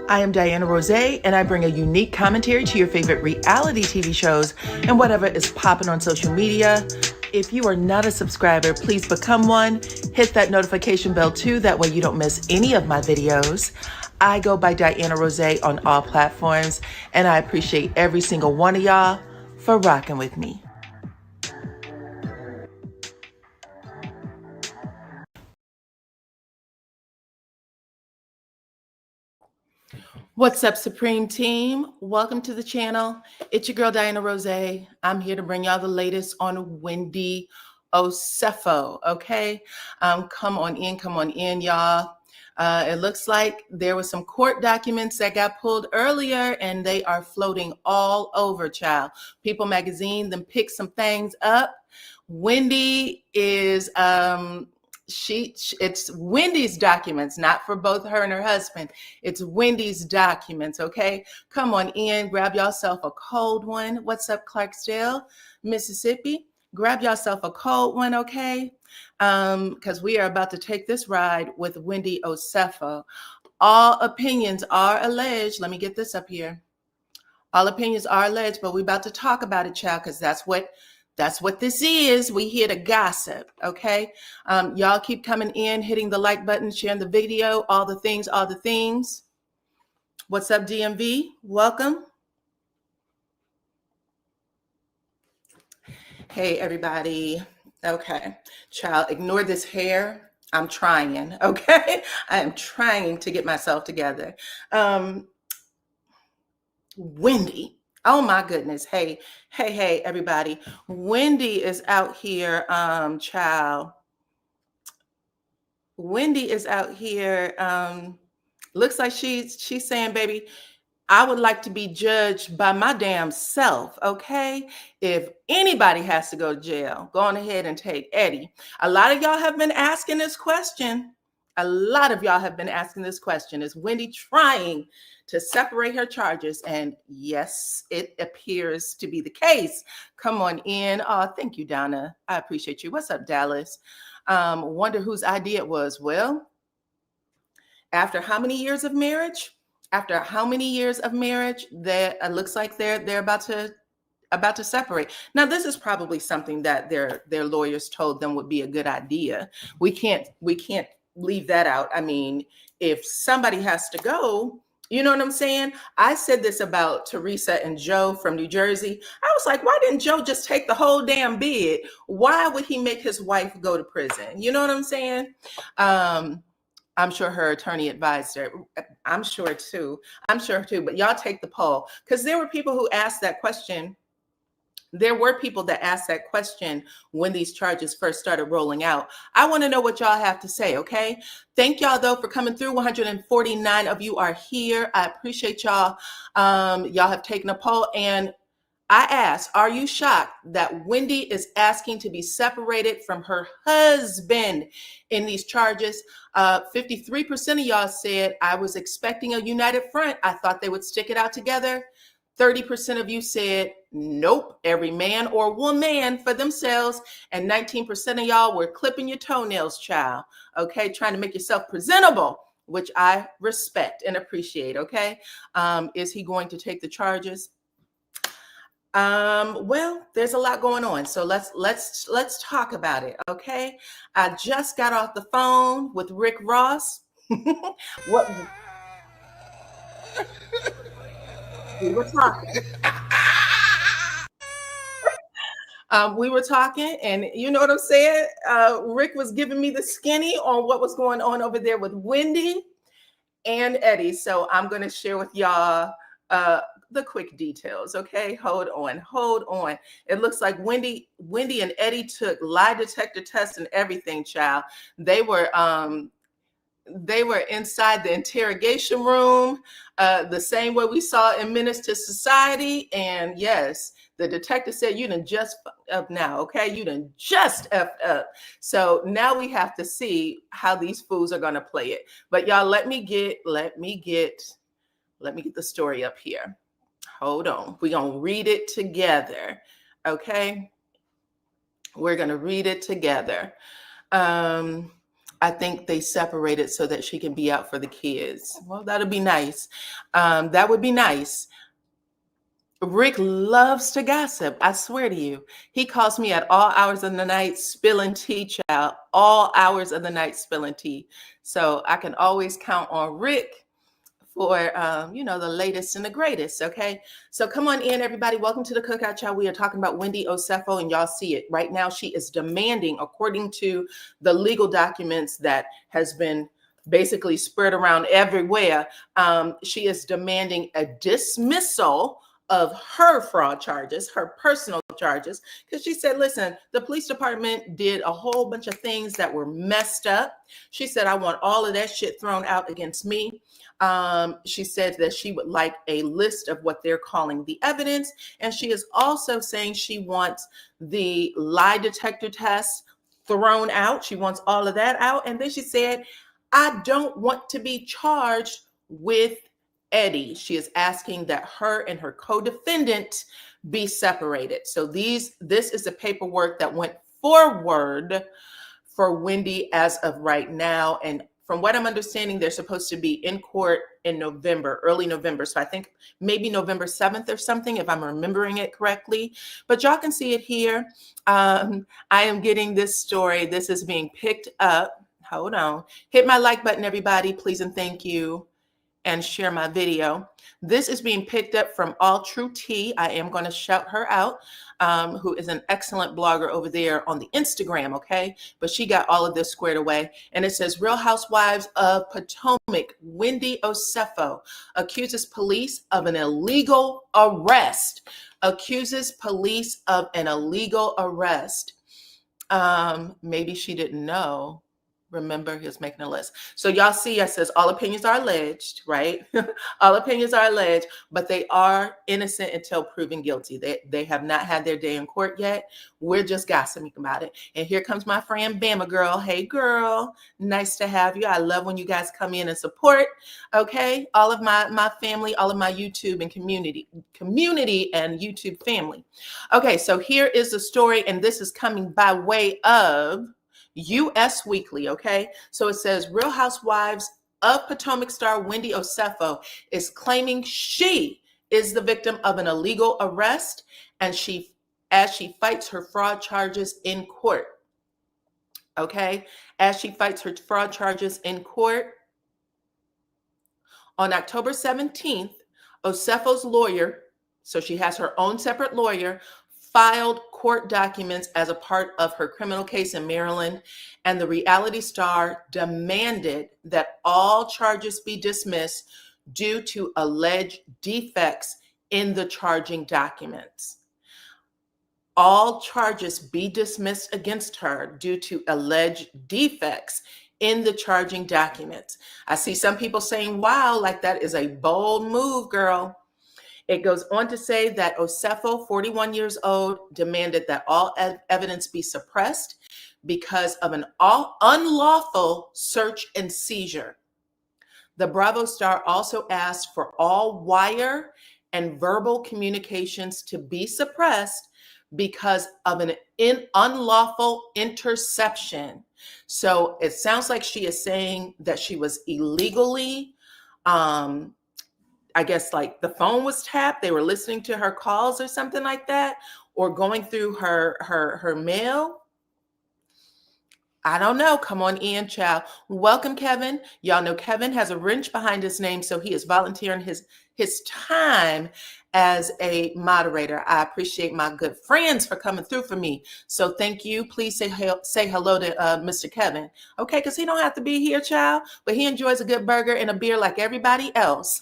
I am DYANAROZAY, and I bring a unique commentary to your favorite reality TV shows and whatever is popping on social media. If you are not a subscriber, please become one. Hit that notification bell too, that way you don't miss any of my videos. I go by DYANAROZAY on all platforms, and I appreciate every single one of y'all for rocking with me. What's up, Supreme Team? Welcome to the channel. It's your girl, DYANAROZAY. I'm here to bring y'all the latest on Wendy Osefo, okay? Come on in, y'all. It looks like there was some court documents that got pulled earlier, and they are floating all over, child. People Magazine then picked some things up. Wendy is... it's Wendy's documents, not for both her and her husband. It's Wendy's documents, okay? Come on in, grab yourself a cold one. What's up, Clarksdale, Mississippi? Grab yourself a cold one, okay? Because we are about to take this ride with Wendy Osefo. All opinions are alleged. Let me get this up here. All opinions are alleged, but we're about to talk about it, child, because that's what this is. We here to gossip, okay? Y'all keep coming in, hitting the like button, sharing the video, all the things. What's up, DMV? Welcome. Hey, everybody. Okay, child, ignore this hair. I'm trying, okay? I am trying to get myself together. Wendy. Oh my goodness. Hey, everybody. Wendy is out here, child. Wendy is out here. Looks like she's saying, baby, I would like to be judged by my damn self, okay? If anybody has to go to jail, go on ahead and take Eddie. A lot of y'all have been asking this question. Is Wendy trying to separate her charges? And yes, it appears to be the case. Come on in. Oh, thank you, Donna. I appreciate you. What's up, Dallas? Wonder whose idea it was. Well, after how many years of marriage? That looks like they're about to separate. Now, this is probably something that their lawyers told them would be a good idea. We can't leave that out. I mean, if somebody has to go, you know what I'm saying? I said this about Teresa and Joe from New Jersey. I was like, why didn't Joe just take the whole damn bid? Why would he make his wife go to prison? You know what I'm saying? I'm sure her attorney advised her. I'm sure too. But y'all take the poll, because there were people who asked that question. There were people that asked that question when these charges first started rolling out. I want to know what y'all have to say, okay? Thank y'all, though, for coming through. 149 of you are here. I appreciate y'all. Y'all have taken a poll, and I asked, are you shocked that Wendy is asking to be separated from her husband in these charges? 53% of y'all said, I was expecting a united front. I thought they would stick it out together. 30% of you said, nope, every man or woman for themselves. And 19% of y'all were clipping your toenails, child. Okay, trying to make yourself presentable, which I respect and appreciate, okay? Is he going to take the charges? Well, there's a lot going on, so let's talk about it, okay? I just got off the phone with Rick Ross. What? We were talking. We were talking, and you know what I'm saying? Rick was giving me the skinny on what was going on over there with Wendy and Eddie. So I'm going to share with y'all the quick details, okay? Hold on. It looks like Wendy and Eddie took lie detector tests and everything, child. They were inside the interrogation room, the same way we saw in Menace to Society. And yes, the detective said, you done just fucked up now, okay? You done just effed up. So now we have to see how these fools are gonna play it. But y'all, let me get the story up here. Hold on, we're gonna read it together, okay? We're gonna read it together. I think they separated so that she can be out for the kids. Well, that'll be nice. That would be nice. Rick loves to gossip. I swear to you. He calls me at all hours of the night spilling tea, child. All hours of the night spilling tea. So I can always count on Rick for the latest and the greatest. Okay, so come on in, everybody. Welcome to the Cookout, child. We are talking about Wendy Osefo, and y'all see it right now. She is demanding, according to the legal documents that has been basically spread around everywhere, she is demanding a dismissal of her fraud charges, her personal charges, because she said, listen, the police department did a whole bunch of things that were messed up. She said, I want all of that shit thrown out against me. She said that she would like a list of what they're calling the evidence. And she is also saying she wants the lie detector test thrown out. She wants all of that out. And then she said, I don't want to be charged with Eddie. She is asking that her and her co-defendant be separated. So this is the paperwork that went forward for Wendy as of right now. And from what I'm understanding, they're supposed to be in court in November, early November. So I think maybe November 7th or something, if I'm remembering it correctly. But y'all can see it here. I am getting this story. This is being picked up. Hold on. Hit my like button, everybody, please and thank you. And share my video. This is being picked up from All True Tea. I am going to shout her out, who is an excellent blogger over there on the Instagram, okay? But she got all of this squared away. And it says, Real Housewives of Potomac, Wendy Osefo accuses police of an illegal arrest. Accuses police of an illegal arrest. Maybe she didn't know. Remember, he was making a list. So y'all see, it says all opinions are alleged, right? All opinions are alleged, but they are innocent until proven guilty. They have not had their day in court yet. We're just gossiping about it. And here comes my friend Bama Girl. Hey, girl. Nice to have you. I love when you guys come in and support, okay? All of my family, all of my YouTube and community and YouTube family. Okay, so here is the story, and this is coming by way of U.S. Weekly, okay? So it says, Real Housewives of Potomac star Wendy Osefo is claiming she is the victim of an illegal arrest, and as she fights her fraud charges in court, okay? As she fights her fraud charges in court, on October 17th, Osefo's lawyer, so she has her own separate lawyer, filed court documents as a part of her criminal case in Maryland, and the reality star demanded that all charges be dismissed due to alleged defects in the charging documents. All charges be dismissed against her due to alleged defects in the charging documents. I see some people saying, wow, like that is a bold move, girl. It goes on to say that Osefo, 41 years old, demanded that all evidence be suppressed because of an unlawful search and seizure. The Bravo star also asked for all wire and verbal communications to be suppressed because of an unlawful interception. So it sounds like she is saying that she was illegally I guess like the phone was tapped, they were listening to her calls or something like that, or going through her mail. I don't know. Come on in, child. Welcome, Kevin. Y'all know Kevin has a wrench behind his name, so he is volunteering his time as a moderator. I appreciate my good friends for coming through for me. So thank you. Please say hello to Mr. Kevin. Okay, because he don't have to be here, child, but he enjoys a good burger and a beer like everybody else.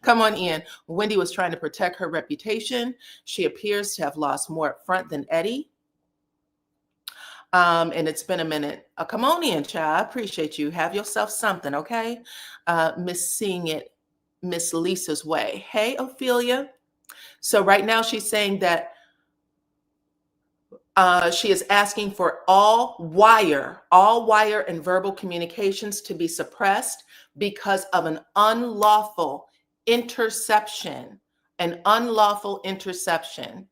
Come on in. Wendy was trying to protect her reputation. She appears to have lost more up front than Eddie. And it's been a minute. Come on in, child. I appreciate you. Have yourself something, okay? Miss Seeing It, Miss Lisa's Way. Hey, Ophelia. So right now she's saying that she is asking for all wire and verbal communications to be suppressed because of an unlawful interception. An unlawful interception.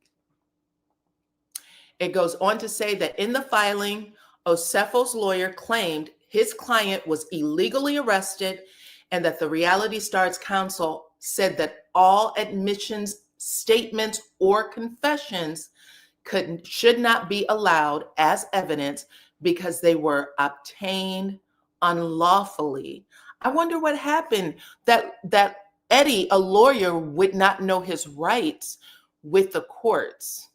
It goes on to say that in the filing, Osefo's lawyer claimed his client was illegally arrested and that the Reality Stars Council said that all admissions, statements, or confessions should not be allowed as evidence because they were obtained unlawfully. I wonder what happened that Eddie, a lawyer, would not know his rights with the courts.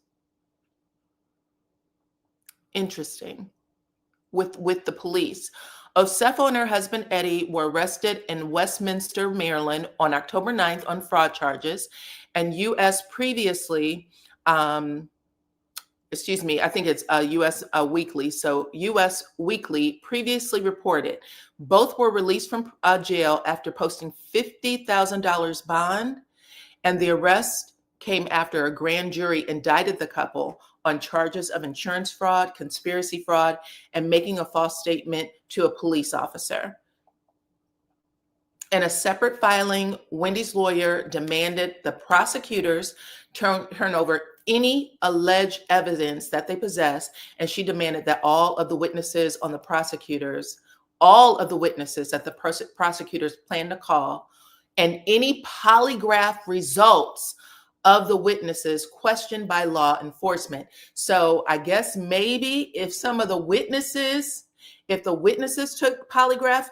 Interesting. With the police. Osefo and her husband Eddie were arrested in Westminster, Maryland on October 9th on fraud charges, and U.S. previously, I think it's U.S. Weekly. So U.S. Weekly previously reported both were released from jail after posting $50,000 bond, and the arrest came after a grand jury indicted the couple on charges of insurance fraud, conspiracy fraud, and making a false statement to a police officer. In a separate filing, Wendy's lawyer demanded the prosecutors turn over any alleged evidence that they possess, and she demanded that all of the witnesses that the prosecutors plan to call, and any polygraph results of the witnesses questioned by law enforcement. So I guess maybe if the witnesses took polygraph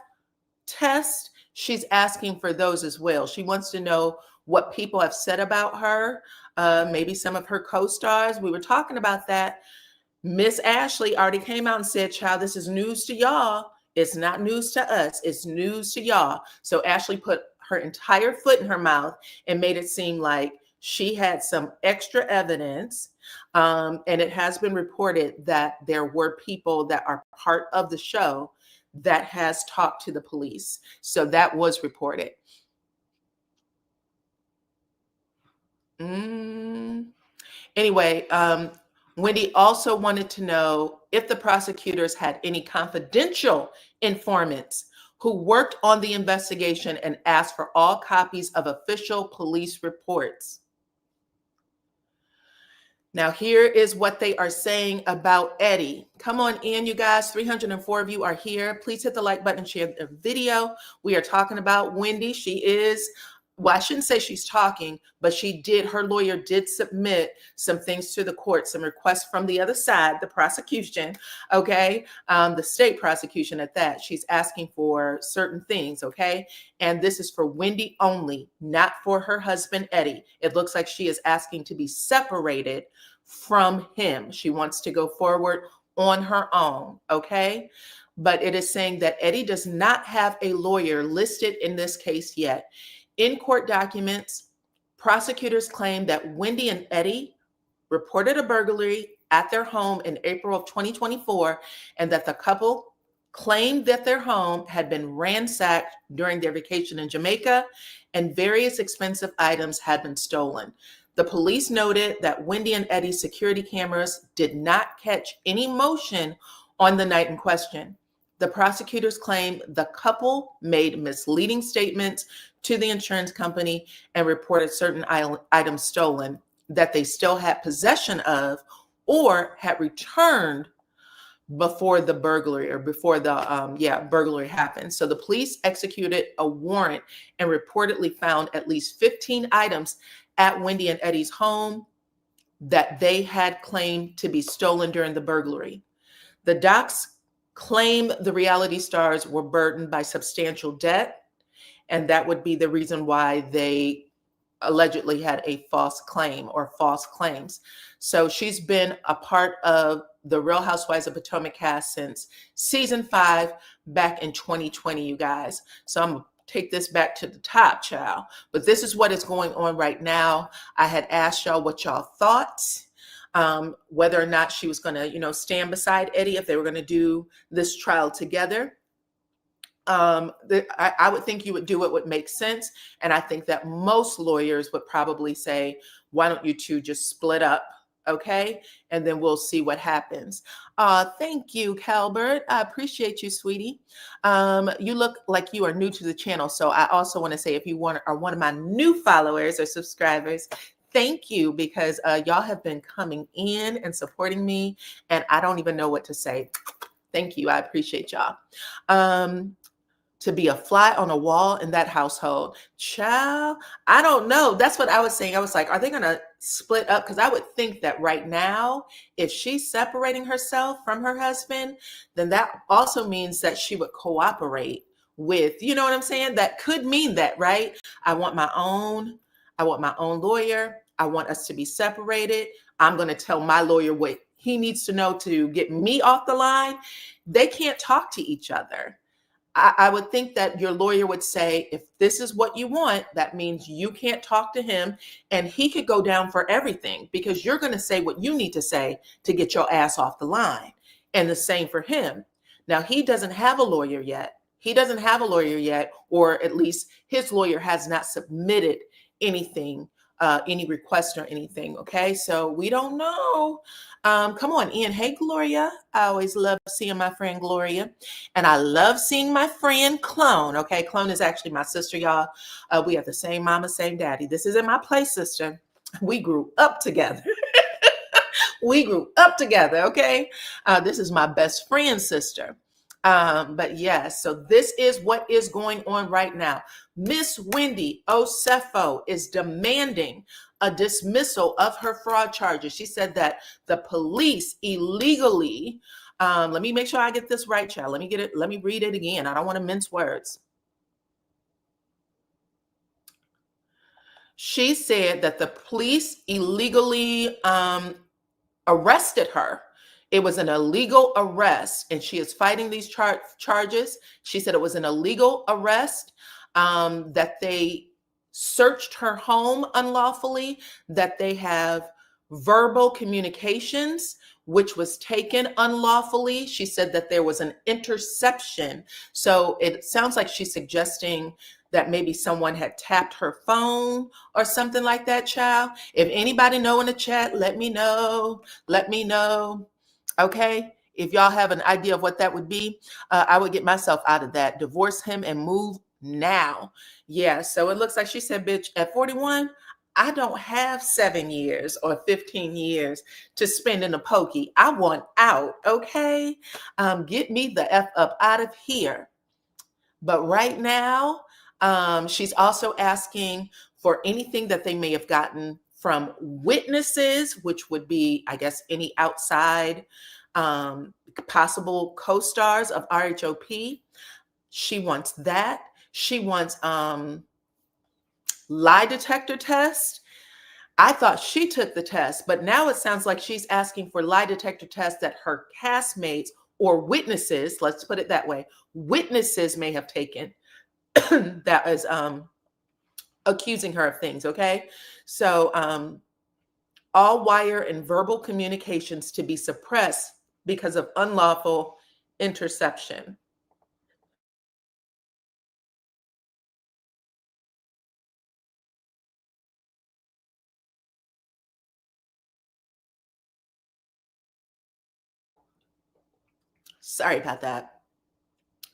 tests, she's asking for those as well. She wants to know what people have said about her, maybe some of her co-stars. We were talking about that. Miss Ashley already came out and said, child, this is news to y'all. It's not news to us. It's news to y'all. So Ashley put her entire foot in her mouth and made it seem like she had some extra evidence. And it has been reported that there were people that are part of the show that has talked to the police. So that was reported. Anyway, Wendy also wanted to know if the prosecutors had any confidential informants who worked on the investigation and asked for all copies of official police reports. Now, here is what they are saying about Eddie. Come on in, you guys. 304 of you are here. Please hit the like button and share the video. We are talking about Wendy. She is, well, I shouldn't say she's talking, but her lawyer did submit some things to the court, some requests from the other side, the prosecution, okay? The state prosecution at that. She's asking for certain things, okay? And this is for Wendy only, not for her husband, Eddie. It looks like she is asking to be separated from him. She wants to go forward on her own, okay? But it is saying that Eddie does not have a lawyer listed in this case yet. In court documents, prosecutors claim that Wendy and Eddie reported a burglary at their home in April of 2024, and that the couple claimed that their home had been ransacked during their vacation in Jamaica, and various expensive items had been stolen. The police noted that Wendy and Eddie's security cameras did not catch any motion on the night in question. The prosecutors claim the couple made misleading statements to the insurance company and reported certain items stolen that they still had possession of or had returned before the burglary or before the burglary happened. So the police executed a warrant and reportedly found at least 15 items at Wendy and Eddie's home that they had claimed to be stolen during the burglary. The docs claim the reality stars were burdened by substantial debt, and that would be the reason why they allegedly had a false claim or false claims. So she's been a part of the Real Housewives of Potomac cast since season 5 back in 2020, you guys. So I'm gonna take this back to the top, child. But this is what is going on right now. I had asked y'all what y'all thought. Whether or not she was going to, stand beside Eddie if they were going to do this trial together. I would think you would do what would make sense. And I think that most lawyers would probably say, why don't you two just split up? Okay. And then we'll see what happens. Thank you, Calbert. I appreciate you, sweetie. You look like you are new to the channel. So I also want to say, if you are one of my new followers or subscribers, thank you, because y'all have been coming in and supporting me, and I don't even know what to say. Thank you. I appreciate y'all. To be a fly on a wall in that household. Child, I don't know. That's what I was saying. I was like, are they going to split up? Because I would think that right now, if she's separating herself from her husband, then that also means that she would cooperate with, you know what I'm saying? That could mean that, right? I want my own lawyer. I want us to be separated. I'm going to tell my lawyer what he needs to know to get me off the line. They can't talk to each other. I would think that your lawyer would say, if this is what you want, that means you can't talk to him and he could go down for everything because you're going to say what you need to say to get your ass off the line. And the same for him. Now, he doesn't have a lawyer yet. He doesn't have a lawyer yet, or at least his lawyer has not submitted anything, any request or anything. Okay, so we don't know. Come on, Ian. Hey, Gloria. I always love seeing my friend Gloria. And I love seeing my friend Clone. Okay, Clone is actually my sister, y'all. We have the same mama, same daddy. This isn't my play sister. We grew up together. We grew up together, okay? This is my best friend's sister. But yes, so this is what is going on right now. Miss Wendy Osefo is demanding a dismissal of her fraud charges. She said that the police illegally, let me make sure I get this right, child. Let me read it again. I don't want to mince words. She said that the police illegally arrested her. It was an illegal arrest, and she is fighting these charges. She said it was an illegal arrest, that they searched her home unlawfully, that they have verbal communications, which was taken unlawfully. She said that there was an interception. So it sounds like she's suggesting that maybe someone had tapped her phone or something like that, child. If anybody know in the chat, let me know. Let me know. Okay? If y'all have an idea of what that would be, I would get myself out of that. Divorce him and move now. Yeah, so it looks like she said, bitch, at 41, I don't have 7 years or 15 years to spend in a pokey. I want out, okay? Get me the F up out of here. But right now, she's also asking for anything that they may have gotten from witnesses, which would be, I guess, any outside possible co-stars of RHOP. She wants that. She wants lie detector test. I thought she took the test, but now it sounds like she's asking for lie detector tests that her castmates or witnesses, let's put it that way, witnesses may have taken that is accusing her of things, okay? So all wire and verbal communications to be suppressed because of unlawful interception. Sorry about that.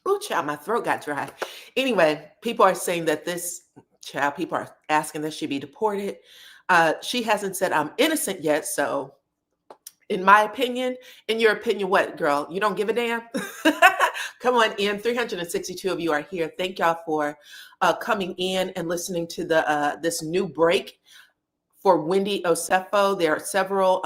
Oh, child, my throat got dry. Anyway, people are saying that this child, people are asking that she be deported. She hasn't said I'm innocent yet. So in my opinion, in your opinion, what, girl? You don't give a damn? Come on in. 362 of you are here. Thank y'all for coming in and listening to the this new break for Wendy Osefo. There are several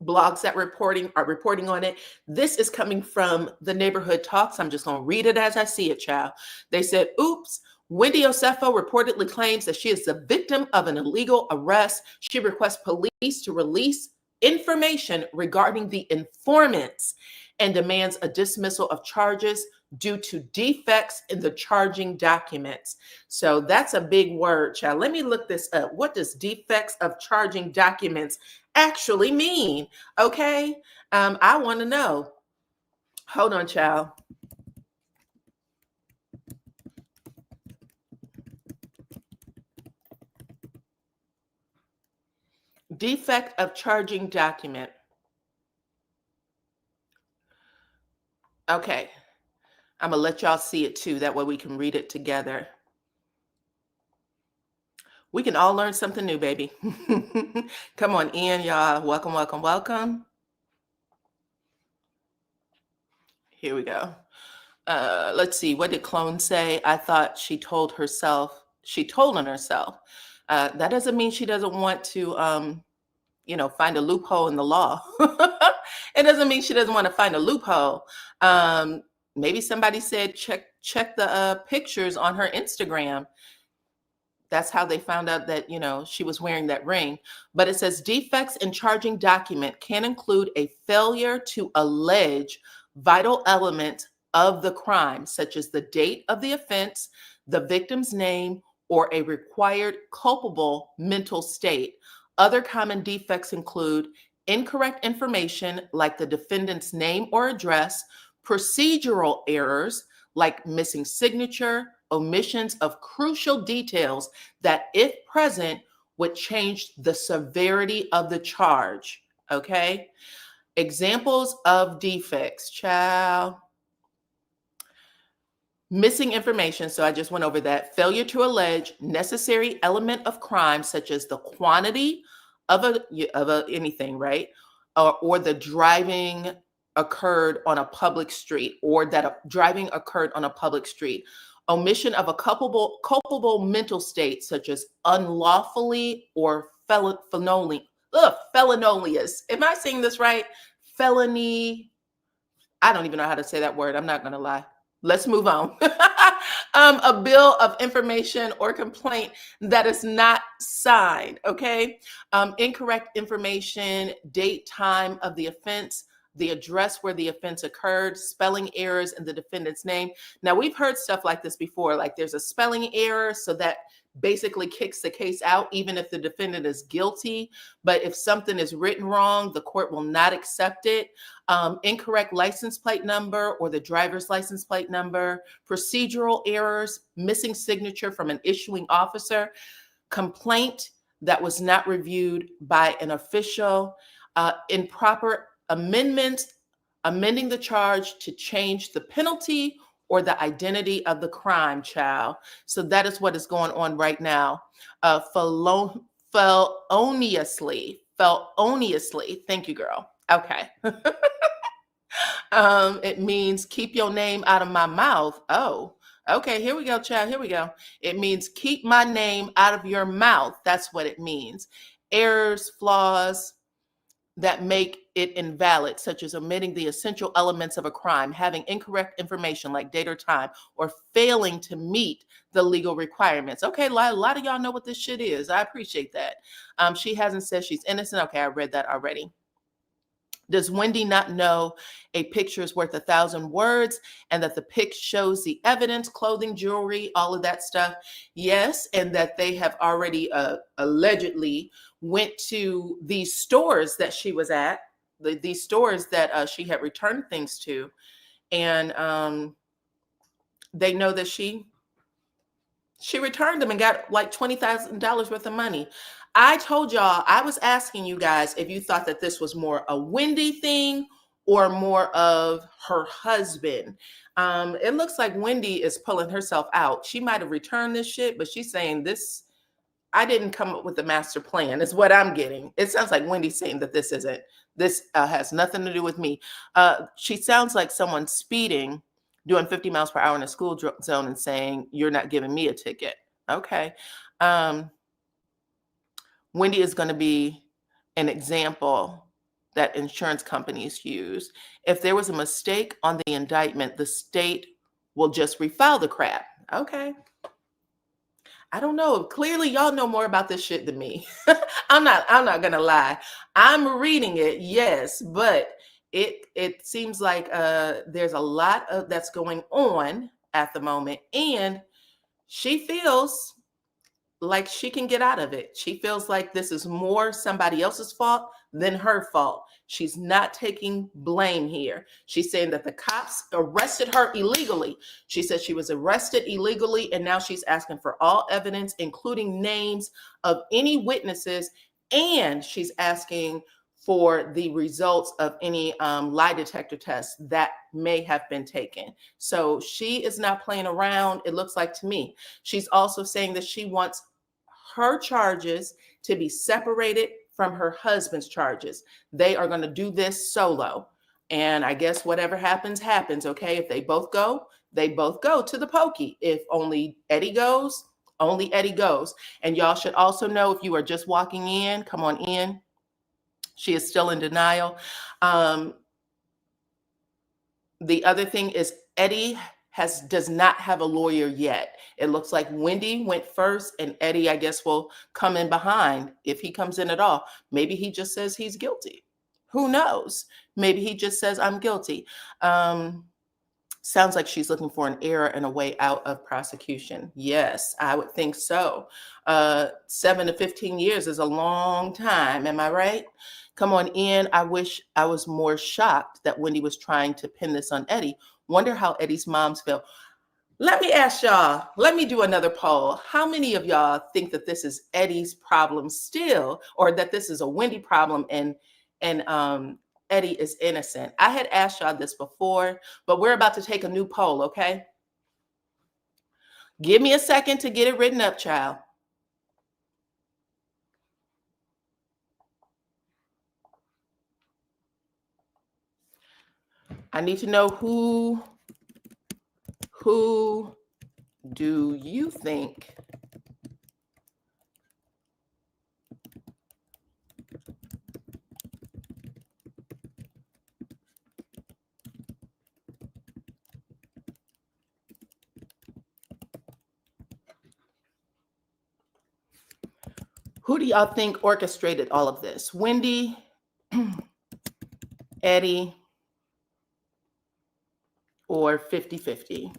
blogs that are reporting on it. This is coming from the Neighborhood Talks. I'm just going to read it as I see it, child. They said, oops, Wendy Osefo reportedly claims that she is the victim of an illegal arrest. She requests police to release information regarding the informants and demands a dismissal of charges due to defects in the charging documents. So that's a big word, child. Let me look this up. What does defects of charging documents actually mean? Okay. I want to know. Hold on, child. Defect of charging document. Okay. I'm going to let y'all see it too. That way we can read it together. We can all learn something new, baby. Come on in, y'all. Welcome, welcome, welcome. Here we go. Let's see. What did Clone say? I thought she told herself. She told on herself. That doesn't mean she doesn't want to, find a loophole in the law. It doesn't mean she doesn't want to find a loophole. Maybe somebody said check the pictures on her Instagram. That's how they found out that, she was wearing that ring. But it says defects in charging document can include a failure to allege vital elements of the crime, such as the date of the offense, the victim's name, or a required culpable mental state. Other common defects include incorrect information like the defendant's name or address, procedural errors like missing signature, omissions of crucial details that, if present, would change the severity of the charge. Okay? Examples of defects, child. Missing information, so I just went over that. Failure to allege necessary element of crime, such as the quantity of anything, right? Or the driving occurred on a public street, or that driving occurred on a public street. Omission of a culpable mental state, such as unlawfully or felonious. Am I saying this right? Felony. I don't even know how to say that word. I'm not going to lie. Let's move on. A bill of information or complaint that is not signed, okay? Incorrect information, date, time of the offense, the address where the offense occurred, spelling errors in the defendant's name. Now, we've heard stuff like this before, like there's a spelling error, so that basically kicks the case out, even if the defendant is guilty. But if something is written wrong, the court will not accept it. Incorrect license plate number or the driver's license plate number, procedural errors, missing signature from an issuing officer, complaint that was not reviewed by an official, improper amendments, amending the charge to change the penalty or the identity of the crime, child. So that is what is going on right now. Feloniously. Thank you, girl. Okay. It means keep your name out of my mouth. Oh, okay. Here we go, child. Here we go. It means keep my name out of your mouth. That's what it means. Errors, flaws that make it invalid, such as omitting the essential elements of a crime, having incorrect information like date or time, or failing to meet the legal requirements. Okay, a lot of y'all know what this shit is. I appreciate that. She hasn't said she's innocent. Okay, I read that already. Does Wendy not know a picture is worth 1,000 words, and that the pic shows the evidence, clothing, jewelry, all of that stuff? Yes, and that they have already allegedly went to these stores that she was at, these stores that she had returned things to, and they know that she returned them and got like $20,000 worth of money. I told y'all, I was asking you guys if you thought that this was more a Wendy thing or more of her husband. It looks like Wendy is pulling herself out. She might have returned this shit, but she's saying this, I didn't come up with the master plan, is what I'm getting. It sounds like Wendy's saying that this has nothing to do with me. She sounds like someone speeding, doing 50 miles per hour in a school zone and saying, you're not giving me a ticket. Okay. Wendy is going to be an example that insurance companies use. If there was a mistake on the indictment, the state will just refile the crap. Okay. I don't know. Clearly, y'all know more about this shit than me. I'm not going to lie. I'm reading it, yes, but it seems like there's a lot of that's going on at the moment, and she feels like she can get out of it. She feels like this is more somebody else's fault than her fault. She's not taking blame here. She's saying that the cops arrested her illegally. She said she was arrested illegally, and now she's asking for all evidence, including names of any witnesses, and she's asking for the results of any lie detector tests that may have been taken. So she is not playing around, it looks like to me. She's also saying that she wants her charges to be separated from her husband's charges. They are going to do this solo. And I guess whatever happens, happens. Okay. If they both go to the pokey. If only Eddie goes, only Eddie goes. And y'all should also know, if you are just walking in, come on in. She is still in denial. The other thing is Eddie does not have a lawyer yet. It looks like Wendy went first, and Eddie, I guess, will come in behind if he comes in at all. Maybe he just says he's guilty. Who knows? Maybe he just says, I'm guilty. Sounds like she's looking for an error and a way out of prosecution. Yes, I would think so. 7 to 15 years is a long time. Am I right? Come on in. I wish I was more shocked that Wendy was trying to pin this on Eddie. Wonder how Eddie's moms feel. Let me ask y'all, let me do another poll. How many of y'all think that this is Eddie's problem still, or that this is a Wendy problem and Eddie is innocent? I had asked y'all this before, but we're about to take a new poll, okay? Give me a second to get it written up, child. I need to know who do you think who do y'all think orchestrated all of this? Wendy, Eddie, or 50-50?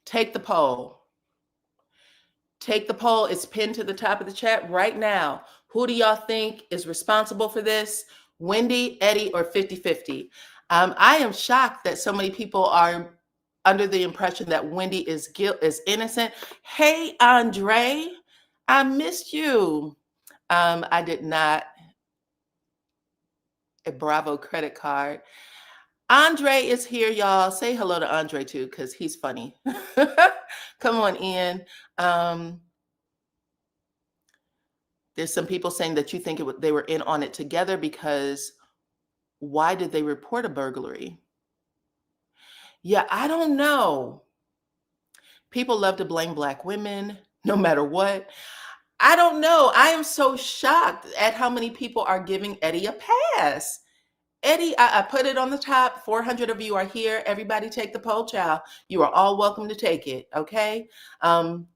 Take the poll. Take the poll. It's pinned to the top of the chat right now. Who do y'all think is responsible for this? Wendy, Eddie, or 50-50? I am shocked that so many people are under the impression that Wendy is innocent. Hey, Andre, I missed you. I did not. A Bravo credit card. Andre is here, y'all. Say hello to Andre too, because he's funny. Come on in. There's some people saying that you think they were in on it together, because why did they report a burglary? Yeah, I don't know. People love to blame Black women no matter what. I don't know. I am so shocked at how many people are giving Eddie a pass. Eddie, I put it on the top. 400 of you are here. Everybody take the poll, child. You are all welcome to take it, okay? I'm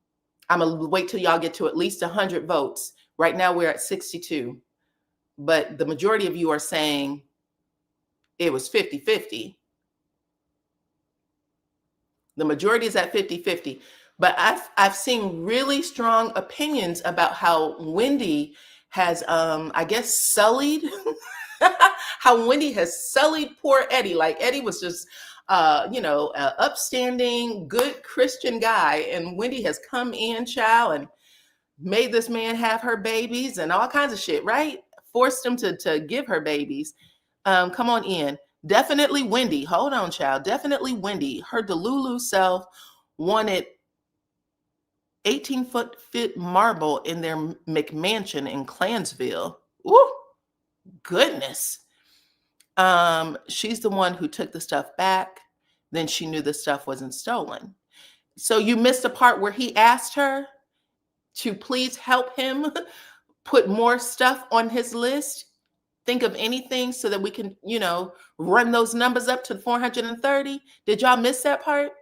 going to wait till y'all get to at least 100 votes. Right now we're at 62. But the majority of you are saying it was 50-50. The majority is at 50-50. But I've seen really strong opinions about how Wendy has, I guess, sullied, how Wendy has sullied poor Eddie. Like Eddie was just, upstanding, good Christian guy. And Wendy has come in, child, and made this man have her babies and all kinds of shit, right? Forced him to give her babies. Come on in. Definitely Wendy. Hold on, child. Definitely Wendy. Her Delulu self wanted 18-foot fit marble in their McMansion in Clansville. Ooh, goodness. She's the one who took the stuff back. Then she knew the stuff wasn't stolen. So you missed a part where he asked her to please help him put more stuff on his list. Think of anything so that we can, run those numbers up to 430. Did y'all miss that part?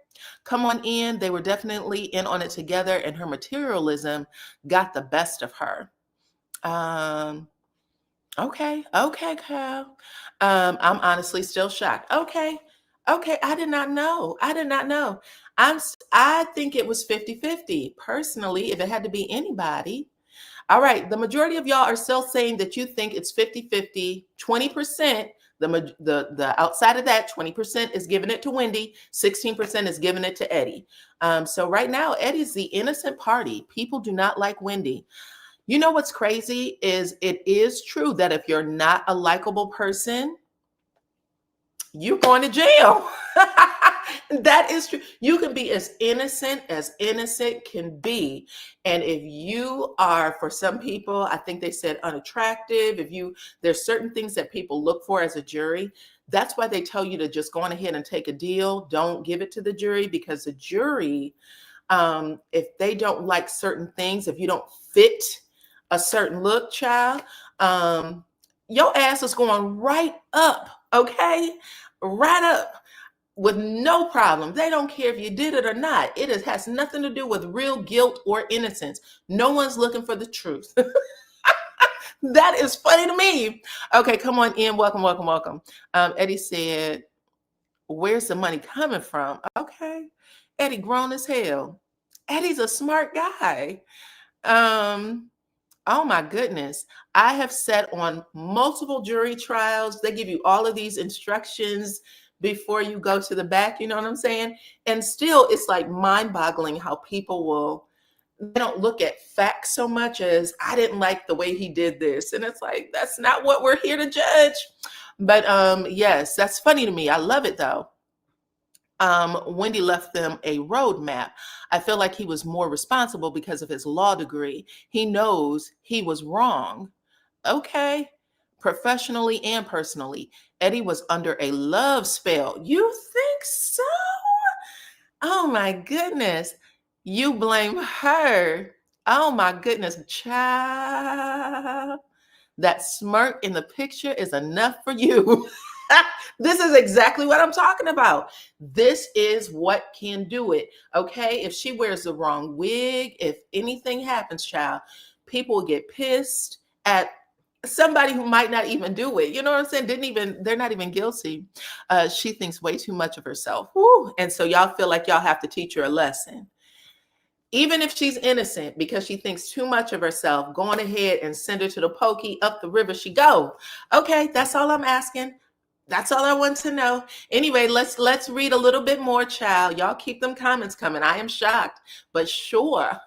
Come on in. They were definitely in on it together, and her materialism got the best of her. Okay, Kyle. I'm honestly still shocked. Okay, I did not know. I think it was 50-50. Personally, if it had to be anybody. All right, the majority of y'all are still saying that you think it's 50-50, 20%. The outside of that, 20% is giving it to Wendy, 16% is giving it to Eddie. So right now, Eddie's the innocent party. People do not like Wendy. You know what's crazy is it is true that if you're not a likable person, you're going to jail. That is true. You can be as innocent can be. And if you are, for some people, I think they said unattractive, there's certain things that people look for as a jury. That's why they tell you to just go on ahead and take a deal. Don't give it to the jury, because the jury, if they don't like certain things, if you don't fit a certain look, child, your ass is going right up, okay? Right up with no problem. They don't care if you did it or not. Has nothing to do with real guilt or innocence. No one's looking for the truth. That is funny to me. Okay, come on in. Welcome, welcome, welcome. Eddie said, where's the money coming from? Okay. Eddie grown as hell. Eddie's a smart guy. Oh my goodness. I have sat on multiple jury trials. They give you all of these instructions before you go to the back, you know what I'm saying? And still, it's like mind-boggling how people they don't look at facts so much as, I didn't like the way he did this. And it's like, that's not what we're here to judge. But yes, that's funny to me. I love it though. Wendy left them a roadmap. I feel like he was more responsible because of his law degree. He knows he was wrong. Okay. Professionally and personally, Eddie was under a love spell. You think so? Oh my goodness. You blame her. Oh my goodness, child. That smirk in the picture is enough for you. This is exactly what I'm talking about. This is what can do it. Okay. If she wears the wrong wig, if anything happens, child, people will get pissed at somebody who might not even do it. You know what I'm saying? They're not even guilty. She thinks way too much of herself. Woo. And so y'all feel like y'all have to teach her a lesson. Even if she's innocent, because she thinks too much of herself, going ahead and send her to the pokey, up the river she go. Okay, that's all I'm asking. That's all I want to know. Anyway, let's read a little bit more, child. Y'all keep them comments coming. I am shocked, but sure.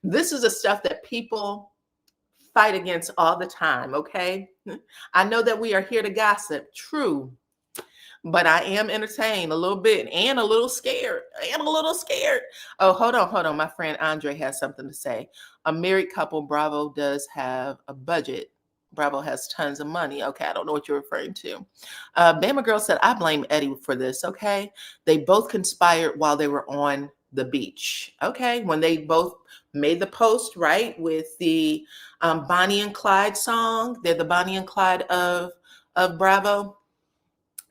This is the stuff that people fight against all the time, okay? I know that we are here to gossip, true, but I am entertained a little bit and a little scared. Oh, hold on. My friend Andre has something to say. A married couple, Bravo does have a budget. Bravo has tons of money. Okay, I don't know what you're referring to. Bama Girl said, I blame Eddie for this, okay? They both conspired while they were on the beach. Okay, when they both made the post, right, with the Bonnie and Clyde song. They're the Bonnie and Clyde of Bravo.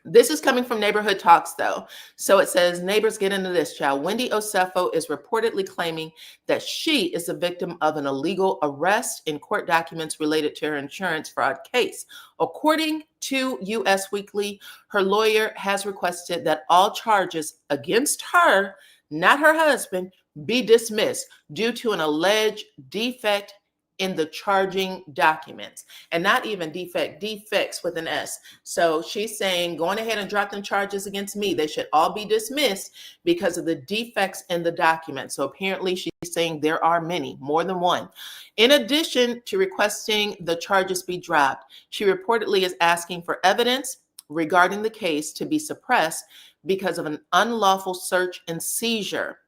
This is coming from Neighborhood Talks, though. So it says, neighbors, get into this, child. Wendy Osefo is reportedly claiming that she is the victim of an illegal arrest in court documents related to her insurance fraud case. According to US Weekly, her lawyer has requested that all charges against her, not her husband, be dismissed due to an alleged defect in the charging documents, and not even defects with an S. So she's saying, going ahead and drop them charges against me. They should all be dismissed because of the defects in the document. So apparently she's saying there are many, more than one. In addition to requesting the charges be dropped, she reportedly is asking for evidence regarding the case to be suppressed because of an unlawful search and seizure.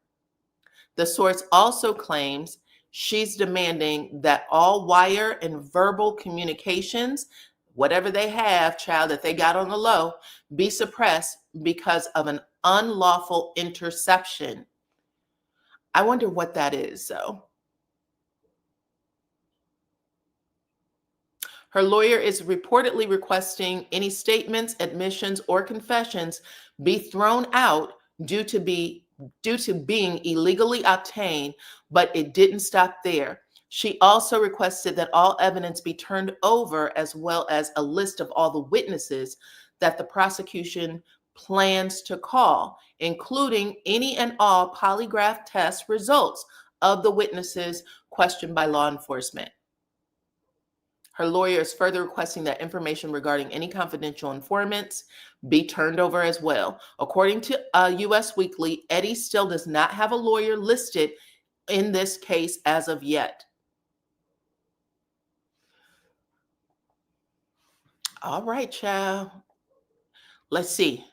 The source also claims she's demanding that all wire and verbal communications, whatever they have, child, that they got on the low, be suppressed because of an unlawful interception. I wonder what that is, though. Her lawyer is reportedly requesting any statements, admissions, or confessions be thrown out due to being illegally obtained, but it didn't stop there. She also requested that all evidence be turned over, as well as a list of all the witnesses that the prosecution plans to call, including any and all polygraph test results of the witnesses questioned by law enforcement. Her lawyer is further requesting that information regarding any confidential informants be turned over as well. According to US Weekly, Eddie still does not have a lawyer listed in this case as of yet. All right, child. Let's see.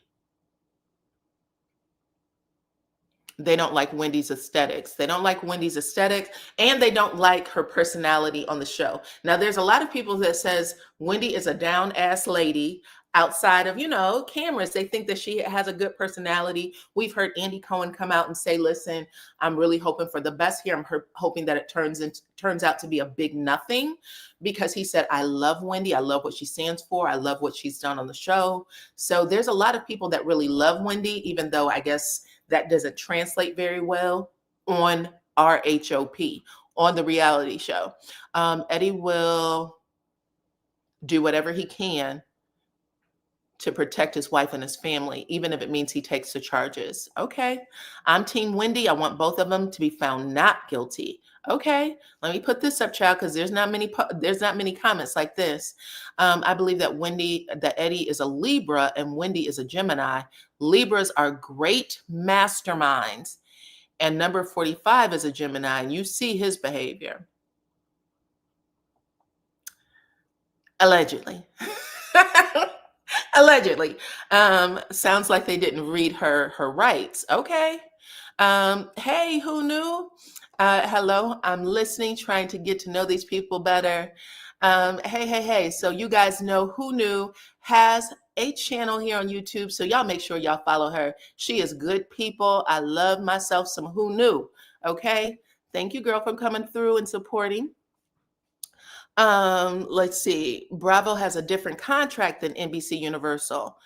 They don't like Wendy's aesthetics. They don't like Wendy's aesthetic, and they don't like her personality on the show. Now, there's a lot of people that says Wendy is a down ass lady outside of, cameras. They think that she has a good personality. We've heard Andy Cohen come out and say, listen, I'm really hoping for the best here. I'm hoping that it turns out to be a big nothing, because he said, I love Wendy. I love what she stands for. I love what she's done on the show. So there's a lot of people that really love Wendy, even though I guess that doesn't translate very well on RHOP, on the reality show. Eddie will do whatever he can to protect his wife and his family, even if it means he takes the charges. Okay, I'm Team Wendy. I want both of them to be found not guilty. Okay, let me put this up, child, because there's not many comments like this. I believe that Eddie is a Libra and Wendy is a Gemini. Libras are great masterminds, and number 45 is a Gemini, and you see his behavior. Allegedly. Allegedly. Sounds like they didn't read her rights. Okay. Hey, who knew? Hello, I'm listening, trying to get to know these people better. Hey. So you guys know Who Knew has a channel here on YouTube. So y'all make sure y'all follow her. She is good people. I love myself some Who Knew. Okay. Thank you, girl, for coming through and supporting. Let's see. Bravo has a different contract than NBC Universal.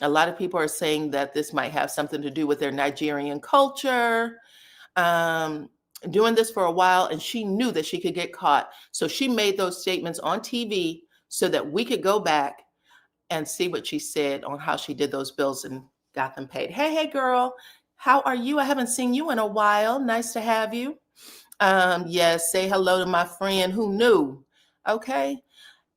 A lot of people are saying that this might have something to do with their Nigerian culture. Doing this for a while, and she knew that she could get caught. So she made those statements on TV so that we could go back and see what she said on how she did those bills and got them paid. Hey, girl. How are you? I haven't seen you in a while. Nice to have you. Yes, say hello to my friend Who Knew. Okay.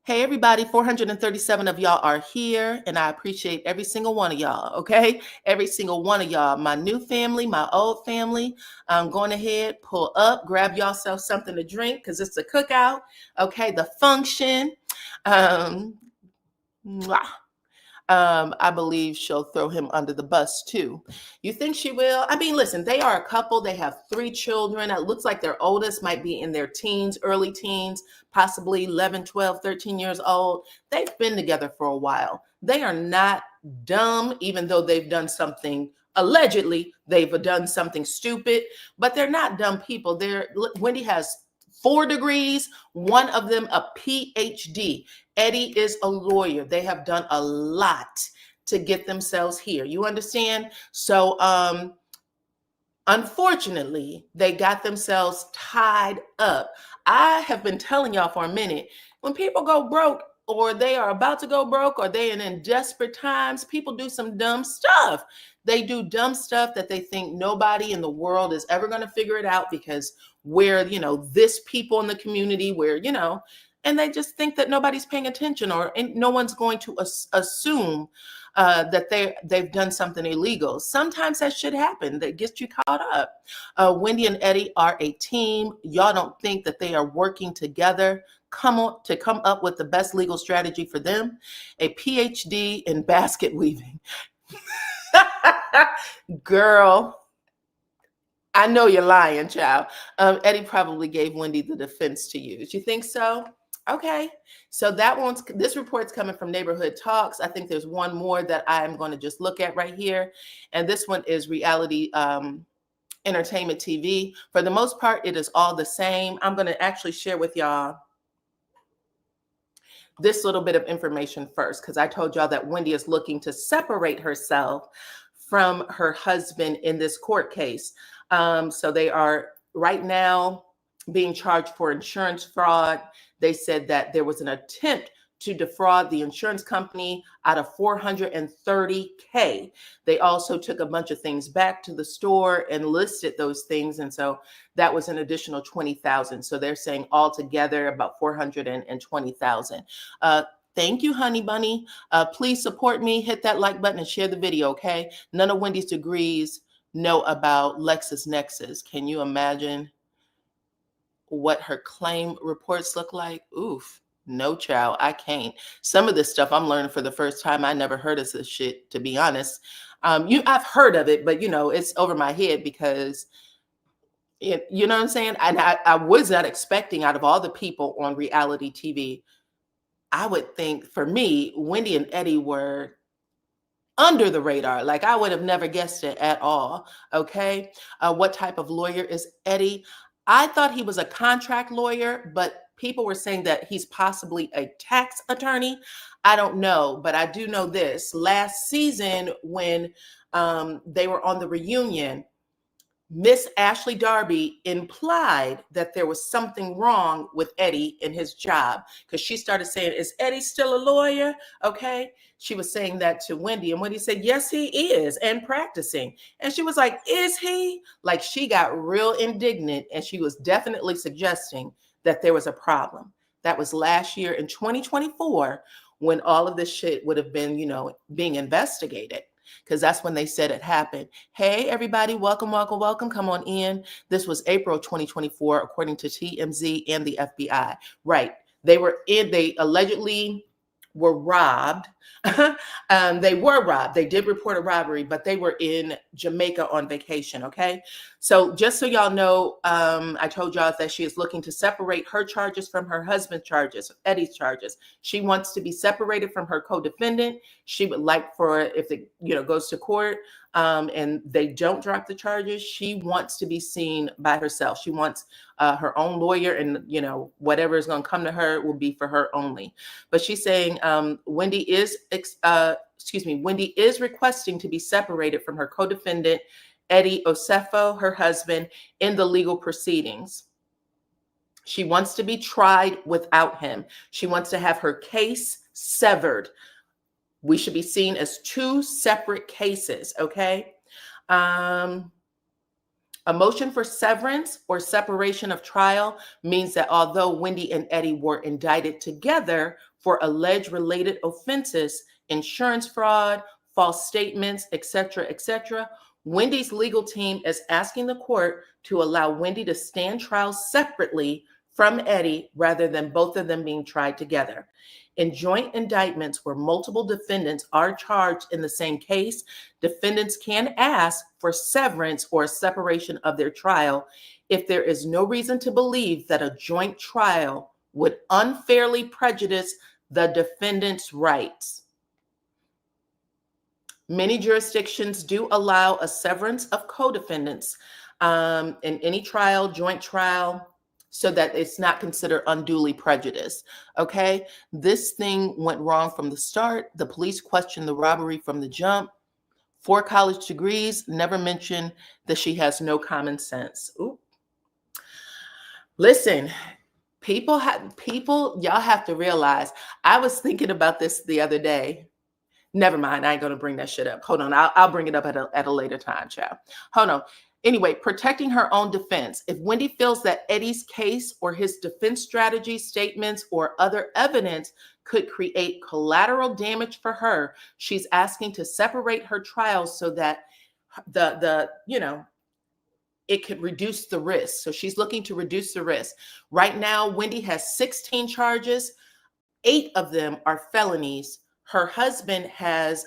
Hey, everybody, 437 of y'all are here, and I appreciate every single one of y'all, okay? Every single one of y'all, my new family, my old family. Going ahead, pull up, grab yourself something to drink, because it's a cookout, okay? The function. Mwah. I believe she'll throw him under the bus too. You think she will? I mean, listen, they are a couple. They have 3 children. It looks like their oldest might be in their teens, early teens, possibly 11, 12, 13 years old. They've been together for a while. They are not dumb, even though they've done something, allegedly, they've done something stupid, but they're not dumb people. Wendy has 4 degrees, one of them a PhD. Eddie is a lawyer. They have done a lot to get themselves here. You understand? So, unfortunately, they got themselves tied up. I have been telling y'all for a minute, when people go broke, or they are about to go broke, or they're in desperate times, people do some dumb stuff. They do dumb stuff that they think nobody in the world is ever going to figure it out, because we're, this people in the community, and they just think that nobody's paying attention, and no one's going to assume that they've done something illegal. Sometimes that should happen. That gets you caught up. Wendy and Eddie are a team. Y'all don't think that they are working together come up with the best legal strategy for them? A PhD in basket weaving. Girl, I know you're lying, child. Eddie probably gave Wendy the defense to use. You think so? Okay. So this report's coming from Neighborhood Talks. I think there's one more that I'm going to just look at right here. And this one is Reality Entertainment TV. For the most part, it is all the same. I'm going to actually share with y'all this little bit of information first, because I told y'all that Wendy is looking to separate herself from her husband in this court case. So they are right now being charged for insurance fraud. They said that there was an attempt to defraud the insurance company out of $430K. They also took a bunch of things back to the store and listed those things. And so that was an additional $20,000. So they're saying altogether about $420,000. Thank you, honey bunny. Please support me. Hit that like button and share the video, okay? None of Wendy's degrees know about LexisNexis. Can you imagine what her claim reports look like? Oof, No, child, I can't. Some of this stuff I'm learning for the first time. I never heard of this shit, to be honest. I've heard of it, but it's over my head because you know what I'm saying? And I was not expecting, out of all the people on reality TV, I would think for me, Wendy and Eddie were under the radar. Like I would have never guessed it at all. Okay. What type of lawyer is Eddie? I thought he was a contract lawyer, but people were saying that he's possibly a tax attorney. I don't know, but I do know this. Last season, when they were on the reunion, Miss Ashley Darby implied that there was something wrong with Eddie in his job because she started saying, "Is Eddie still a lawyer?" Okay. She was saying that to Wendy, and Wendy said, "Yes, he is, and practicing." And she was like, "Is he?" Like she got real indignant, and she was definitely suggesting that there was a problem. That was last year in 2024 when all of this shit would have been, being investigated because that's when they said it happened. Hey, everybody, welcome, welcome, welcome. Come on in. This was April 2024, according to TMZ and the FBI. Right. They allegedly were robbed. They were robbed. They did report a robbery, but they were in Jamaica on vacation. Okay. So just so y'all know, I told y'all that she is looking to separate her charges from her husband's charges, Eddie's charges. She wants to be separated from her co-defendant. She would like for, if it goes to court and they don't drop the charges, she wants to be seen by herself. She wants her own lawyer, and whatever is going to come to her will be for her only. But she's saying Wendy is requesting to be separated from her co-defendant Eddie Osefo, her husband, in the legal proceedings. She wants to be tried without him. She wants to have her case severed. We should be seen as two separate cases, okay? A motion for severance or separation of trial means that although Wendy and Eddie were indicted together for alleged related offenses, insurance fraud, false statements, etc., Wendy's legal team is asking the court to allow Wendy to stand trial separately from Eddie rather than both of them being tried together. In joint indictments where multiple defendants are charged in the same case, defendants can ask for severance or separation of their trial if there is no reason to believe that a joint trial would unfairly prejudice the defendant's rights. Many jurisdictions do allow a severance of co-defendants in any trial, joint trial, so that it's not considered unduly prejudiced. Okay, this thing went wrong from the start. The police questioned the robbery from the jump. 4 college degrees, never mentioned that she has no common sense. Ooh. Listen, y'all have to realize, I was thinking about this the other day. Never mind. I ain't going to bring that shit up. Hold on. I'll bring it up at a later time, child. Hold on. Anyway, protecting her own defense. If Wendy feels that Eddie's case or his defense strategy, statements, or other evidence could create collateral damage for her, she's asking to separate her trial so that it could reduce the risk. So she's looking to reduce the risk. Right now, Wendy has 16 charges. 8 of them are felonies. Her husband has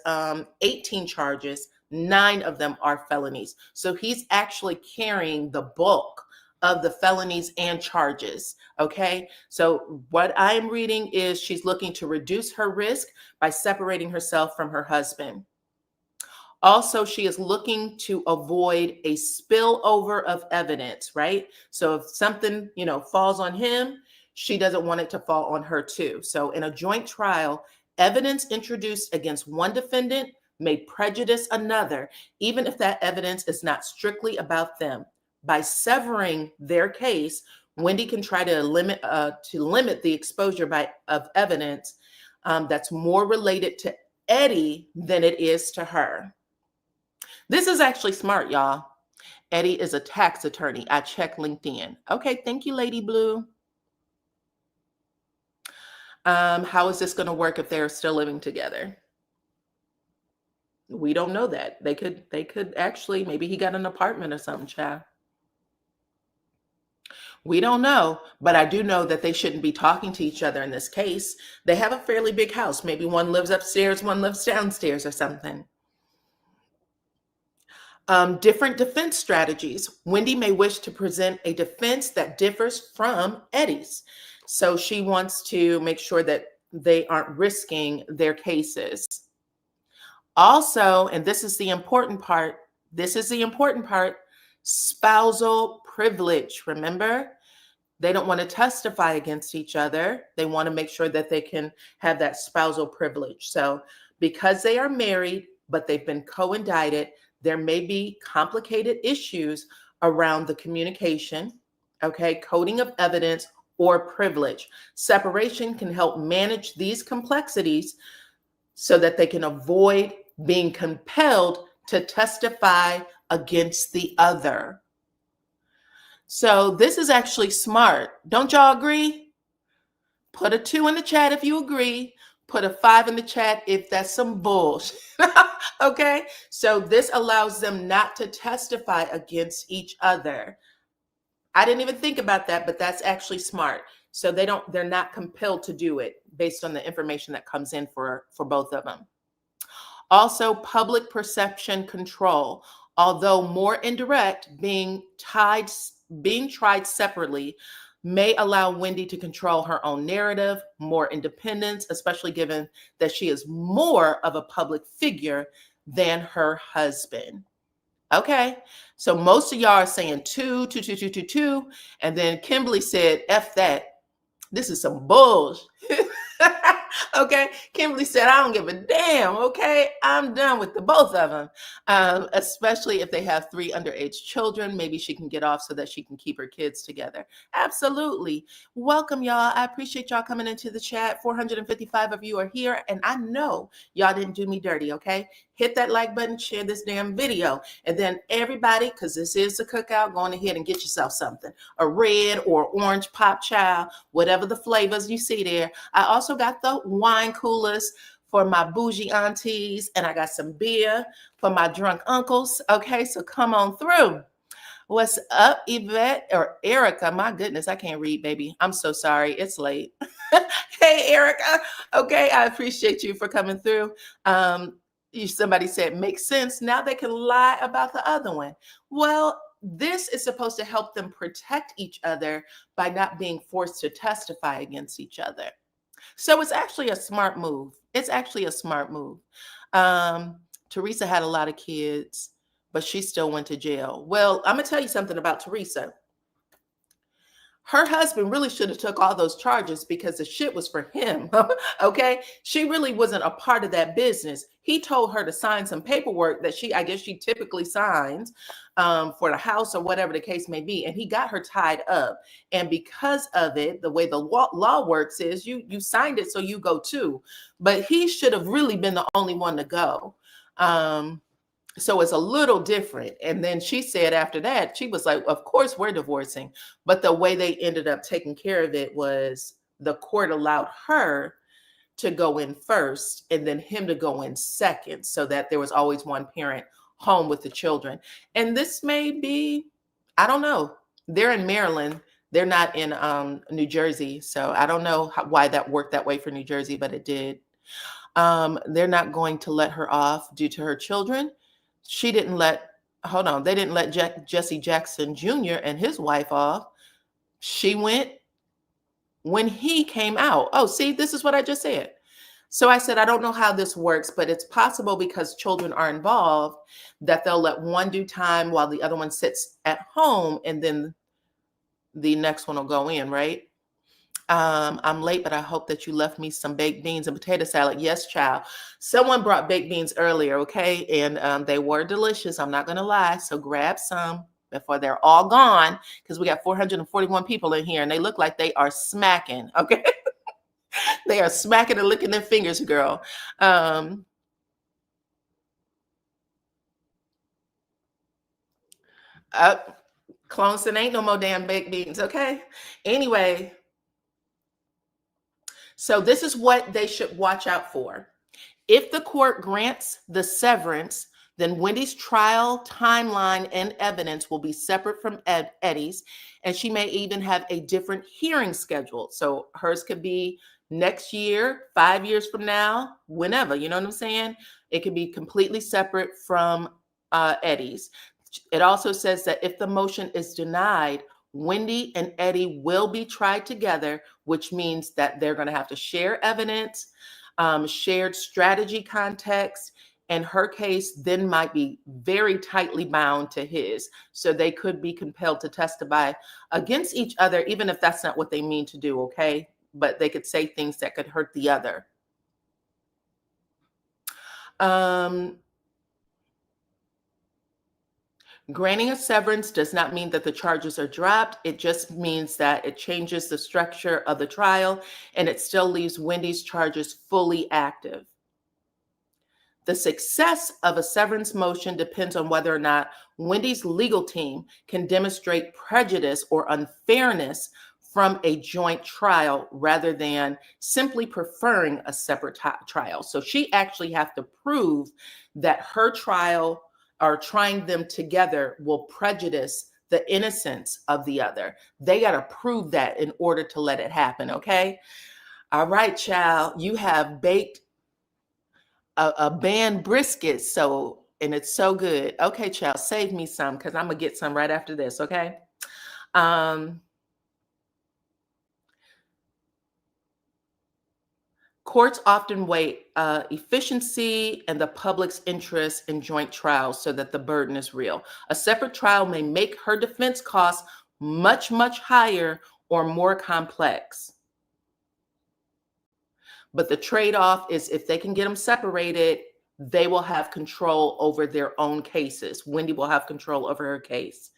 18 charges. 9 of them are felonies. So he's actually carrying the bulk of the felonies and charges. Okay. So what I'm reading is she's looking to reduce her risk by separating herself from her husband. Also, she is looking to avoid a spillover of evidence, right? So if something, falls on him, she doesn't want it to fall on her too. So in a joint trial, evidence introduced against one defendant may prejudice another, even if that evidence is not strictly about them. By severing their case, Wendy can try to limit the exposure of evidence that's more related to Eddie than it is to her. This is actually smart, y'all. Eddie is a tax attorney. I checked LinkedIn. Okay, thank you, Lady Blue. How is this going to work if they're still living together? We don't know that. They could actually, maybe he got an apartment or something, child. We don't know, but I do know that they shouldn't be talking to each other in this case. They have a fairly big house. Maybe one lives upstairs, one lives downstairs or something. Different defense strategies. Wendy may wish to present a defense that differs from Eddie's. So she wants to make sure that they aren't risking their cases. Also, and this is the important part, spousal privilege. Remember, they don't want to testify against each other. They want to make sure that they can have that spousal privilege. So because they are married, but they've been co-indicted, there may be complicated issues around the communication, okay, coding of evidence, or privilege. Separation can help manage these complexities so that they can avoid being compelled to testify against the other. So this is actually smart. Don't y'all agree? Put a 2 in the chat if you agree. Put a 5 in the chat if that's some bullshit. Okay? So this allows them not to testify against each other. I didn't even think about that, but that's actually smart. So they're not compelled to do it based on the information that comes in for both of them. Also, public perception control. Although more indirect, being tried separately may allow Wendy to control her own narrative, more independence, especially given that she is more of a public figure than her husband. Okay, so most of y'all are saying 2, 2, 2, 2, 2, 2, and then Kimberly said, F that. This is some bullshit. Okay, Kimberly said, I don't give a damn. Okay, I'm done with the both of them, especially if they have 3 underage children. Maybe she can get off so that she can keep her kids together. Absolutely. Welcome, y'all. I appreciate y'all coming into the chat. 455 of you are here, and I know y'all didn't do me dirty. Okay, hit that like button, share this damn video, and then everybody, because this is the cookout, go on ahead and get yourself something, a red or orange pop child, whatever the flavors you see there. I also got the wine coolers for my bougie aunties, and I got some beer for my drunk uncles. Okay, so come on through. What's up, Yvette or Erica? My goodness, I can't read, baby. I'm so sorry. It's late. Hey, Erica. Okay, I appreciate you for coming through. Somebody said, makes sense. Now they can lie about the other one. Well, this is supposed to help them protect each other by not being forced to testify against each other. So it's actually a smart move. Teresa had a lot of kids, but she still went to jail. Well, I'm going to tell you something about Teresa. Her husband really should have took all those charges because the shit was for him. Okay. She really wasn't a part of that business. He told her to sign some paperwork that I guess she typically signs for the house or whatever the case may be. And he got her tied up. And because of it, the way the law works is you signed it, so you go too. But he should have really been the only one to go. So it's a little different. And then she said after that, she was like, of course we're divorcing. But the way they ended up taking care of it was the court allowed her to go in first and then him to go in second, so that there was always one parent home with the children. And this may be, I don't know. They're in Maryland. They're not in New Jersey. So I don't know why that worked that way for New Jersey, but it did. They're not going to let her off due to her children. They didn't let Jesse Jackson Jr. and his wife off. She went when he came out. Oh, see, this is what I just said. So I said, I don't know how this works, but it's possible because children are involved that they'll let one do time while the other one sits at home, and then the next one will go in, right? I'm late, but I hope that you left me some baked beans and potato salad. Yes, child. Someone brought baked beans earlier, okay? And they were delicious. I'm not going to lie. So grab some before they're all gone, because we got 441 people in here, and they look like they are smacking, okay? They are smacking and licking their fingers, girl. Cloneston ain't no more damn baked beans, okay? Anyway. So this is what they should watch out for. If the court grants the severance, Then Wendy's trial timeline and evidence will be separate from Eddie's, and she may even have a different hearing schedule. So hers could be next year, 5 years from now, whenever, you know what I'm saying? It could be completely separate from Eddie's. It also says that if the motion is denied, Wendy and Eddie will be tried together, which means that they're going to have to share evidence, shared strategy context, and her case then might be very tightly bound to his. So they could be compelled to testify against each other, even if that's not what they mean to do, okay? But they could say things that could hurt the other. Granting a severance does not mean that the charges are dropped. It just means that it changes the structure of the trial, and it still leaves Wendy's charges fully active. The success of a severance motion depends on whether or not Wendy's legal team can demonstrate prejudice or unfairness from a joint trial rather than simply preferring a separate trial. So she actually has to prove that her trial or trying them together will prejudice the innocence of the other. They got to prove that in order to let it happen, okay? All right, child, you have baked a band brisket, so, and it's so good. Okay, child, save me some because I'm gonna get some right after this, okay? Courts often weigh efficiency and the public's interest in joint trials so that the burden is real. A separate trial may make her defense costs much, much higher or more complex. But the trade-off is if they can get them separated, they will have control over their own cases. Wendy will have control over her case.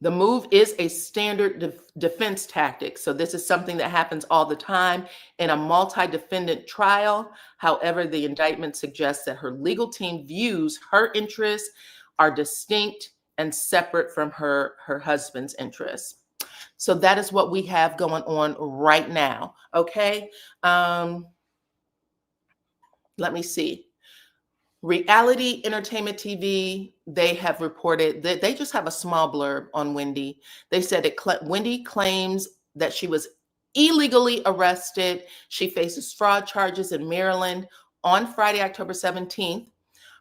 The move is a standard defense tactic. So this is something that happens all the time in a multi-defendant trial. However, the indictment suggests that her legal team views her interests are distinct and separate from her husband's interests. So that is what we have going on right now. Okay. Let me see. Reality Entertainment TV, they have reported that they just have a small blurb on Wendy. They said Wendy claims that she was illegally arrested. She faces fraud charges in Maryland on Friday, October 17th.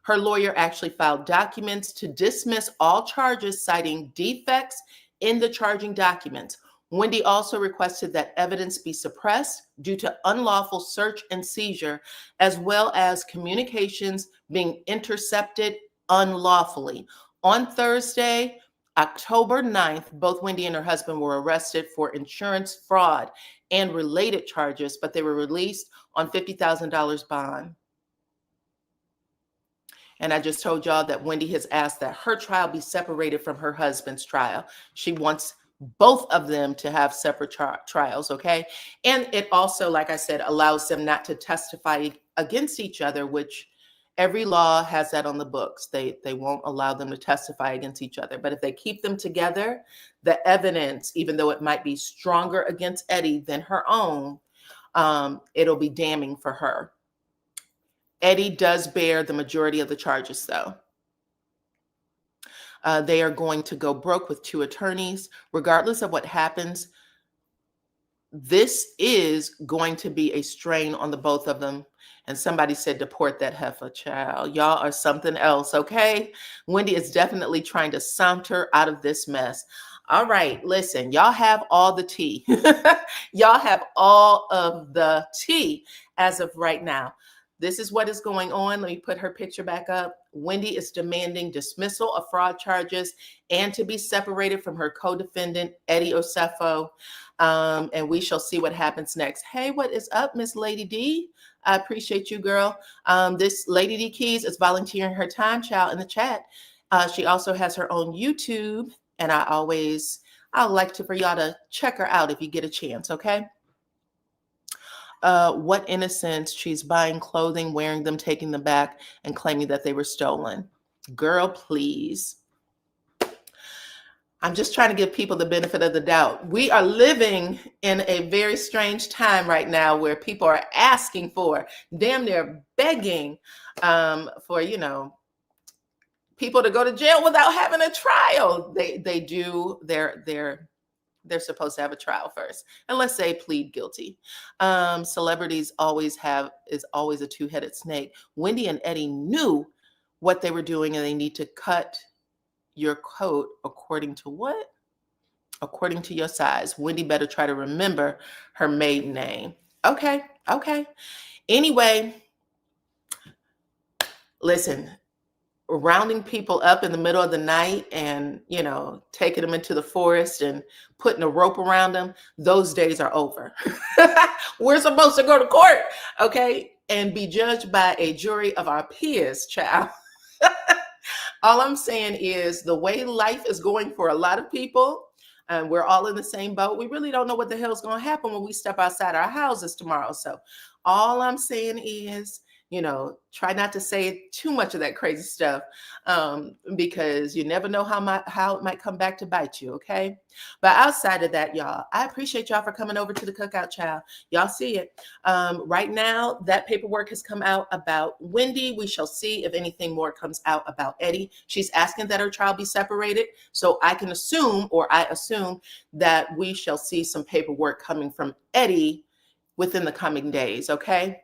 Her lawyer actually filed documents to dismiss all charges, citing defects in the charging documents. Wendy also requested that evidence be suppressed due to unlawful search and seizure, as well as communications being intercepted unlawfully. On Thursday, October 9th, both Wendy and her husband were arrested for insurance fraud and related charges, but they were released on $50,000 bond. And I just told y'all that Wendy has asked that her trial be separated from her husband's trial. She wants both of them to have separate trials, okay? And it also, like I said, allows them not to testify against each other, which every law has that on the books. They won't allow them to testify against each other. But if they keep them together, the evidence, even though it might be stronger against Eddie than her own, it'll be damning for her. Eddie does bear the majority of the charges, though. They are going to go broke with 2 attorneys. Regardless of what happens, this is going to be a strain on the both of them. And somebody said, deport that heifer, child. Y'all are something else, okay? Wendy is definitely trying to saunter out of this mess. All right, listen, y'all have all the tea. Y'all have all of the tea as of right now. This is what is going on. Let me put her picture back up. Wendy is demanding dismissal of fraud charges and to be separated from her co-defendant, Eddie Osefo. And we shall see what happens next. Hey, what is up, Miss Lady D? I appreciate you, girl. This Lady D Keys is volunteering her time, child, in the chat. She also has her own YouTube, and I like for y'all to check her out if you get a chance, okay? What innocence? She's buying clothing, wearing them, taking them back, and claiming that they were stolen. Girl, please. I'm just trying to give people the benefit of the doubt. We are living in a very strange time right now where people are asking for, damn near begging for, you know, people to go to jail without having a trial. They do. They're supposed to have a trial first, unless they plead guilty. Celebrities is always a two-headed snake. Wendy and Eddie knew what they were doing, and they need to cut your coat according to what? According to your size. Wendy better try to remember her maiden name. Okay. Anyway, listen, rounding people up in the middle of the night and, you know, taking them into the forest and putting a rope around them, those days are over. We're supposed to go to court, okay, and be judged by a jury of our peers, child. All I'm saying is the way life is going for a lot of people, and we're all in the same boat, we really don't know what the hell is going to happen when we step outside our houses tomorrow. So all I'm saying is, you know, try not to say too much of that crazy stuff, because you never know how it might come back to bite you, okay? But outside of that, y'all, I appreciate y'all for coming over to the cookout, child. Y'all see it. Right now, that paperwork has come out about Wendy. We shall see if anything more comes out about Eddie. She's asking that her trial be separated, so I assume that we shall see some paperwork coming from Eddie within the coming days, okay?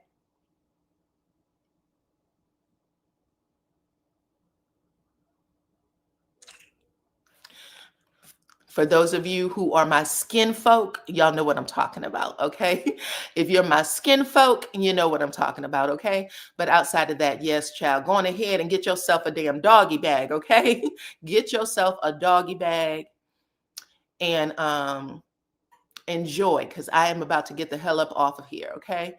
For those of you who are my skin folk, y'all know what I'm talking about, okay? If you're my skin folk, you know what I'm talking about, okay? But outside of that, yes, child, go on ahead and get yourself a damn doggy bag, okay? Get yourself a doggy bag and enjoy, because I am about to get the hell up off of here, okay?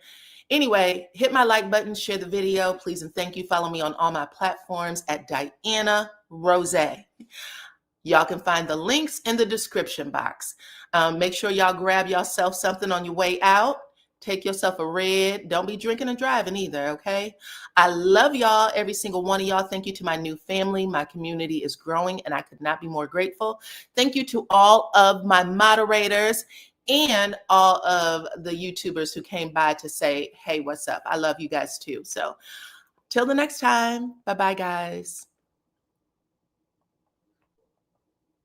Anyway, hit my like button, share the video, please, and thank you. Follow me on all my platforms at DYANAROZAY. Y'all can find the links in the description box. Make sure y'all grab yourself something on your way out. Take yourself a red. Don't be drinking and driving either, okay? I love y'all, every single one of y'all. Thank you to my new family. My community is growing, and I could not be more grateful. Thank you to all of my moderators and all of the YouTubers who came by to say, hey, what's up? I love you guys too. So till the next time, bye-bye, guys.